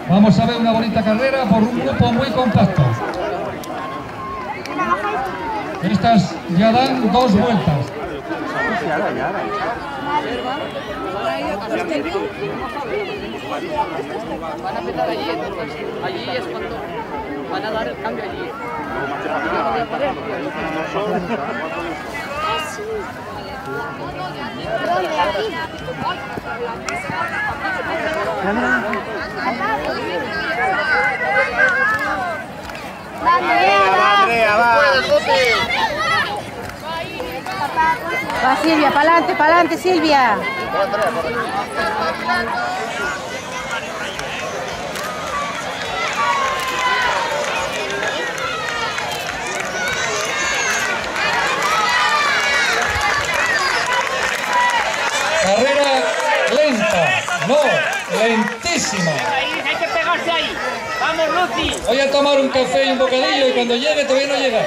Vamos a ver una bonita carrera por un grupo muy compacto. Estas ya dan 2 vueltas. Van a empezar allí, entonces allí es cuando van a dar el cambio allí. Va Silvia, para adelante Silvia. Carrera lenta, no, lentísima. Hay que pegarse ahí. Vamos, Lucy. Voy a tomar un café y un bocadillo y cuando llegue todavía no llega.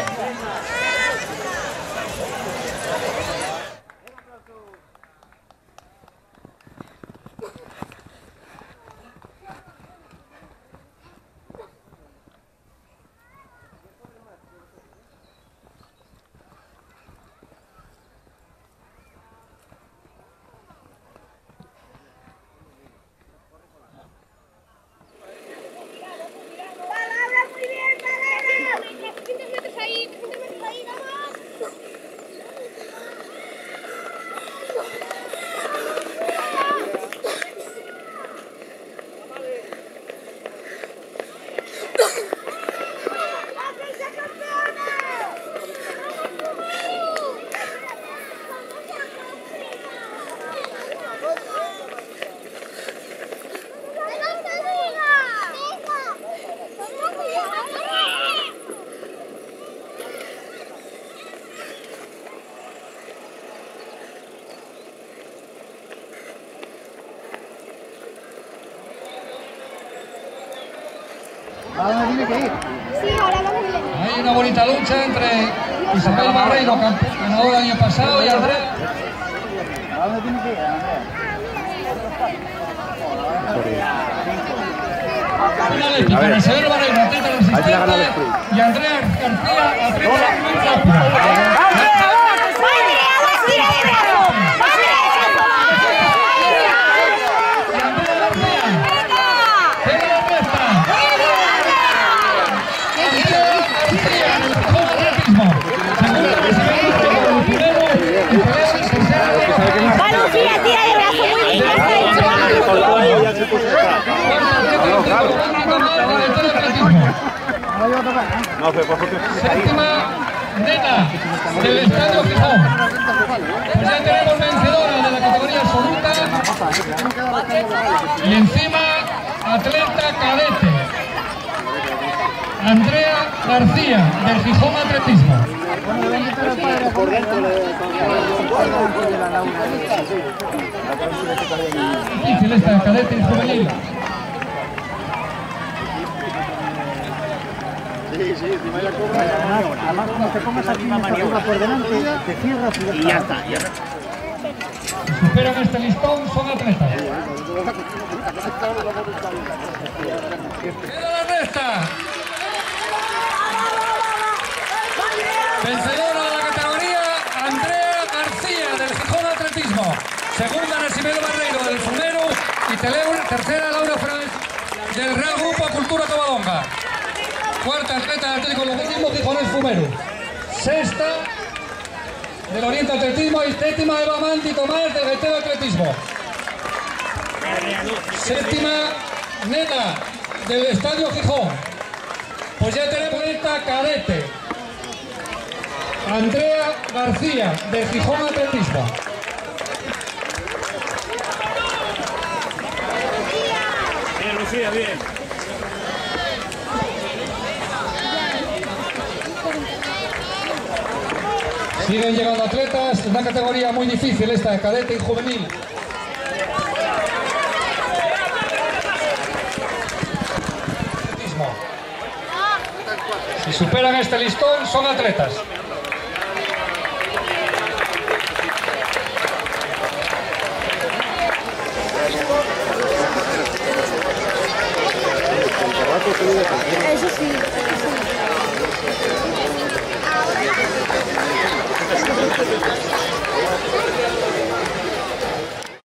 ¿A dónde tiene que ir? Sí, ahora vamos bien. Hay una bonita lucha entre Isabel Barreiro, ganadora el año pasado, y Andrea. ¿A dónde tiene que ir, Andrea? Una épica, Isabel Barreiro, atleta resistente, y Andrea García, atleta rápida. Séptima neta del Estadio Gijón. Pues ya tenemos vencedora de la categoría absoluta y encima atleta cadete Andrea García del Gijón Atletismo. Difícil esta cadete y juvenil. Además, como te pongas aquí una maniobra por delante, te cierras y ya está. Si superan este listón, son atletas. ¡Queda la recta! Vencedora de la categoría, Andrea García del Gijón Atletismo. Segunda, Nasimelo Barreiro del Fumero. Y tercera, Laura Fernández del Real Grupo Cultura Covadonga. Cuarta, atleta del Atlético Logismo, Gijones Fumero. Sexta, del Oriente Atletismo, y séptima, Eva Manti Tomás del Gaitero Atletismo. Séptima, neta del Estadio Gijón. Pues ya tenemos esta cadete. Andrea García del Gijón Atletismo. Bien, Lucía, bien. Siguen llegando atletas, es una categoría muy difícil esta de cadete y juvenil. Si superan este listón, son atletas.